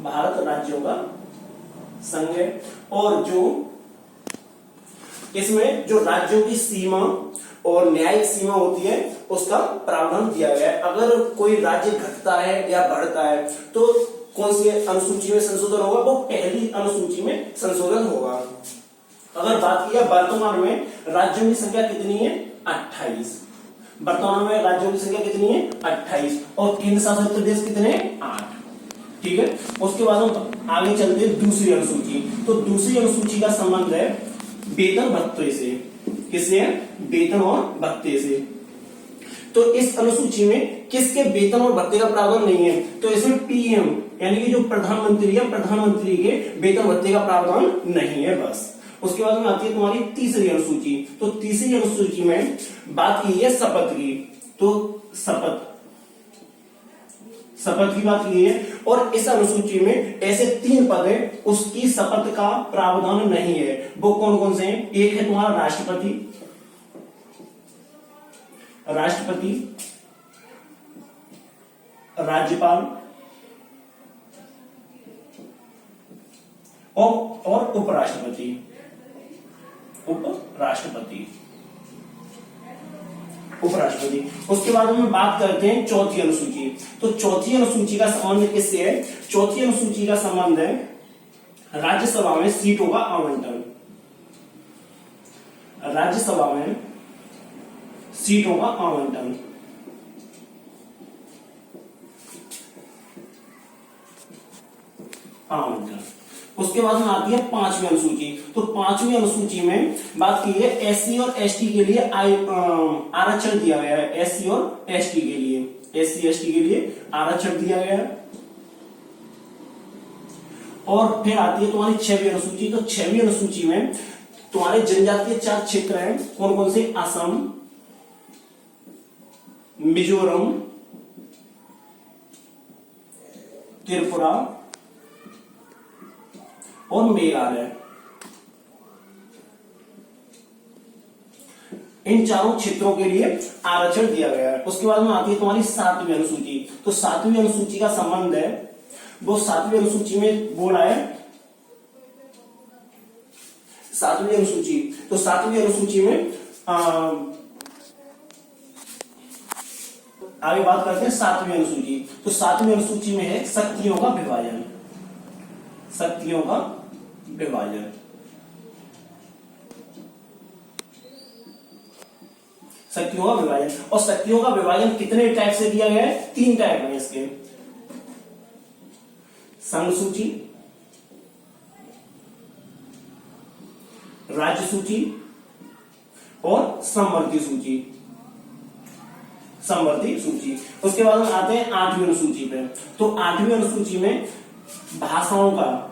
भारत राज्यों का संघ है। और जो इसमें जो राज्यों की सीमा और न्यायिक सीमा होती है उसका प्रावधान दिया गया है। अगर कोई राज्य घटता है या बढ़ता है तो कौन सी अनुसूची में संशोधन होगा, वो पहली अनुसूची में संशोधन होगा। अगर बात किया वर्तमान में राज्यों की संख्या कितनी है, 28। वर्तमान में राज्यों की संख्या कितनी है, 28, और केंद्र शासित प्रदेश कितने, 8। ठीक है, उसके बाद हम आगे चलते हैं दूसरी अनुसूची। तो दूसरी अनुसूची का संबंध है वेतन भत्ते से। किससे है, वेतन और भत्ते से। तो इस अनुसूची में किसके वेतन और भत्ते का प्रावधान नहीं है, तो इसमें पीएम यानी कि जो प्रधानमंत्री है, प्रधानमंत्री के वेतन भत्ते का प्रावधान नहीं है बस। उसके बाद में आती है तुम्हारी तीसरी अनुसूची। तो तीसरी अनुसूची में बात की है शपथ की। तो शपथ की बात की है, और इस अनुसूची में ऐसे 3 पद है उसकी शपथ का प्रावधान नहीं है। वो कौन कौन से हैं, एक है तुम्हारा राष्ट्रपति, राज्यपाल और उपराष्ट्रपति। उसके बाद में बात करते हैं चौथी अनुसूची। तो चौथी अनुसूची का संबंध किससे है, चौथी अनुसूची का संबंध है राज्यसभा में सीटों का आवंटन। राज्यसभा में सीटों का आवंटन। उसके बाद में आती है 5वीं अनुसूची। तो 5वीं अनुसूची में बात की है एससी और एसटी के लिए आरक्षण दिया गया है। एससी और एसटी के लिए आरक्षण दिया गया है। और फिर आती है तुम्हारी 6वीं अनुसूची। तो 6वीं अनुसूची में तुम्हारे जनजातीय 4 क्षेत्र हैं, कौन कौन से, असम, मिजोरम, त्रिपुरा और मेघालय। इन चारों क्षेत्रों के लिए आरक्षण दिया गया है। उसके बाद में आती है तुम्हारी 7वीं अनुसूची। तो 7वीं अनुसूची का संबंध है, वो 7वीं अनुसूची में बोला है 7वीं अनुसूची। तो 7वीं अनुसूची में आगे बात करते हैं 7वीं अनुसूची। तो 7वीं अनुसूची में है शक्तियों का विभाजन। और शक्तियों का विभाजन कितने टाइप से दिया गया है, 3 टाइप में इसके, संघ सूची, राज्य सूची और समवर्ती सूची। उसके बाद हम आते हैं 8वीं अनुसूची पे। तो 8वीं अनुसूची में भाषाओं का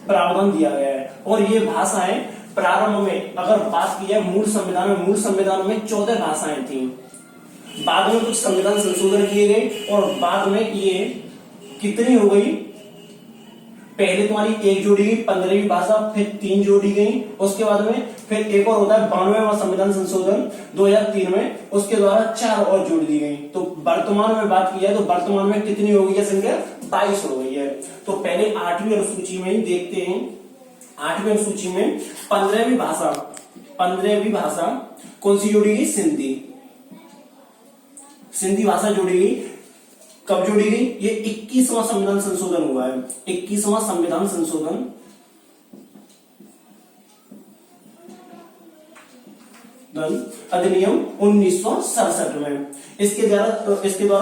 प्रावधान दिया गया है। और ये भाषाएं प्रारंभ में अगर बात की जाए मूल संविधान में 14 भाषाएं थी। बाद में कुछ संविधान संशोधन किए गए और बाद में ये कितनी हो गई, पहले तुम्हारी 1 जोड़ी गई 15वीं भाषा, फिर 3 जोड़ी गई। उसके बाद में फिर एक और होता है 92वां संविधान संशोधन 2003 में, उसके द्वारा 4 और जोड़ दी गई। तो वर्तमान में बात की जाए तो वर्तमान में कितनी हो गई है संख्या, 22 हो गई है। तो पहले 8वीं अनुसूची में ही देखते हैं। 8वीं अनुसूची में 15वीं भाषा कौन सी जोड़ी गई, सिंधी भाषा जोड़ी गई। कब जोड़ी गई, ये 21वां संविधान संशोधन हुआ है। 21वां संविधान संशोधन अधिनियम 1967 में इसके द्वारा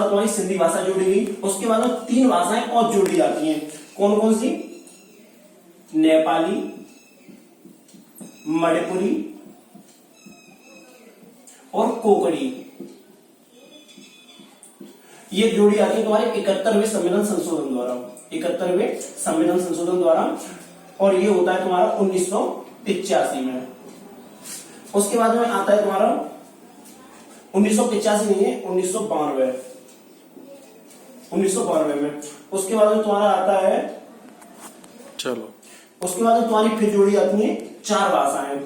तुम्हारी सिंधी भाषा जोड़ी गई। उसके बाद 3 भाषाएं और जोड़ी जाती हैं, कौन कौन सी, नेपाली, मणिपुरी और कोंकणी। ये जोड़ी आती है तुम्हारे 71वें संविधान संशोधन द्वारा, और ये होता है तुम्हारा 1985 में। उसके बाद में आता है तुम्हारा 1985 नहीं है, 1992 में। उसके बाद में तुम्हारा आता है, चलो उसके बाद में तुम्हारी फिर जोड़ी आती है 4 भाषाएं।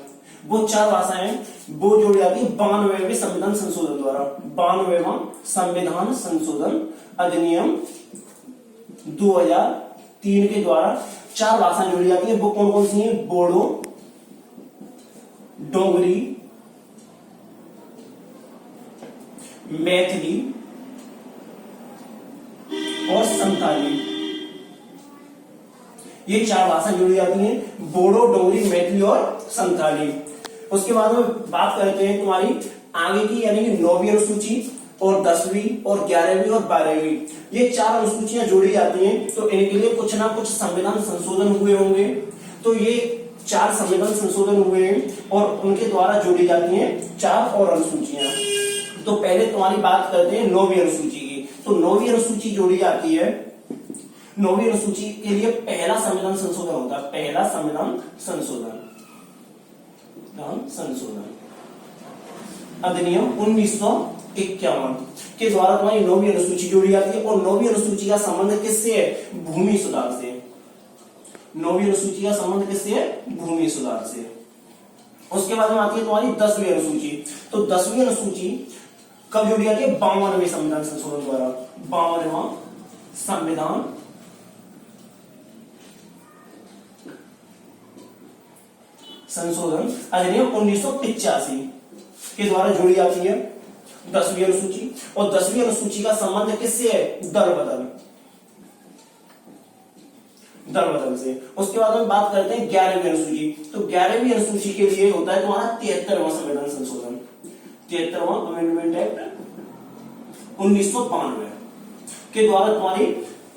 वो 4 भाषाएं वो जोड़ी आती है 92वें संविधान संशोधन द्वारा। 92वां संविधान संशोधन अधिनियम 2000 3 के द्वारा 4 भाषाएं जोड़ी जाती है। वो कौन कौन सी हैं? बोडो, डोगरी, मैथिली और संथाली। ये 4 भाषाएं जुड़ी जाती हैं, बोडो, डोगरी, मैथिली और संथाली। उसके बाद में बात करते हैं तुम्हारी आगे की, यानी कि 9वीं अनुसूची और 10वीं और 11वीं और 12वीं। ये 4 अनुसूचियां जोड़ी जाती हैं, तो इनके लिए कुछ ना कुछ संविधान संशोधन हुए होंगे। तो ये 4 संविधान संशोधन हुए हैं और उनके द्वारा जोड़ी जाती हैं 4 और अनुसूचियां। तो पहले तुम्हारी बात करते हैं 9वीं अनुसूची की। तो 9वीं अनुसूची जोड़ी जाती है। 9वीं अनुसूची के लिए पहला संविधान संशोधन होता है, पहला संविधान संशोधन अधिनियम 1951 के द्वारा तुम्हारी 9वीं अनुसूची जोड़ी जाती है। और 9वीं अनुसूची का संबंध किससे है? भूमि सुधार से। 9वीं अनुसूची का संबंध किससे है? भूमि सुधार से। उसके बाद में आती है तुम्हारी 10वीं अनुसूची। तो 10वीं अनुसूची कब जोड़ी जाती है? 52वें संविधान संशोधन द्वारा। 52वां संविधान संशोधन अधिनियम 1985 के द्वारा जोड़ी जाती है 10वीं अनुसूची। और 10वीं अनुसूची का संबंध किससे है? दल बदल से। उसके बाद हम बात करते हैं 11वीं अनुसूची। तो 11वीं अनुसूची के लिए होता है तुम्हारा 73वां संविधान संशोधन, 73वां अमेंडमेंट एक्ट 1992 के द्वारा तुम्हारी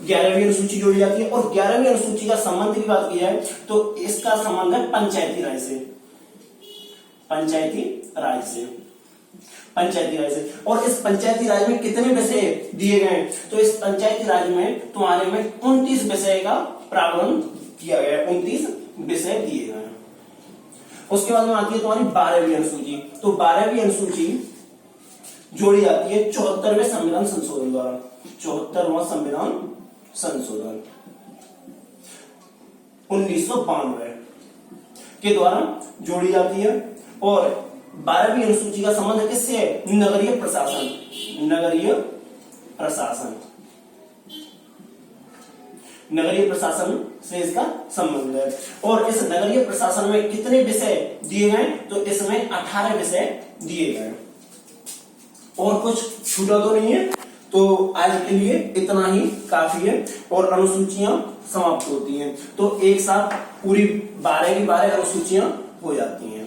11वीं अनुसूची जोड़ी जाती है। और 11वीं अनुसूची का संबंध की बात की जाए तो इसका संबंध है पंचायती राज से। और इस पंचायती राज में कितने विषय दिए गए? तो इस पंचायती राज में तुम्हारे में 29 विषय का प्रावधान किया गया है, 29 विषय दिए गए हैं। उसके बाद में आती है तुम्हारी 12वीं अनुसूची। तो 12वीं अनुसूची जोड़ी जाती है 74वें संविधान संशोधन द्वारा। 74वां संविधान संशोधन 1992 के द्वारा जोड़ी जाती है। और 12वीं अनुसूची का संबंध किससे है? नगरीय प्रशासन से इसका संबंध है। और इस नगरीय प्रशासन में कितने विषय दिए गए? तो इसमें 18 विषय दिए गए और कुछ छूटा तो नहीं है। तो आज के लिए इतना ही काफी है और अनुसूचियां समाप्त होती हैं। तो एक साथ पूरी 12 की 12 अनुसूचियां हो जाती हैं।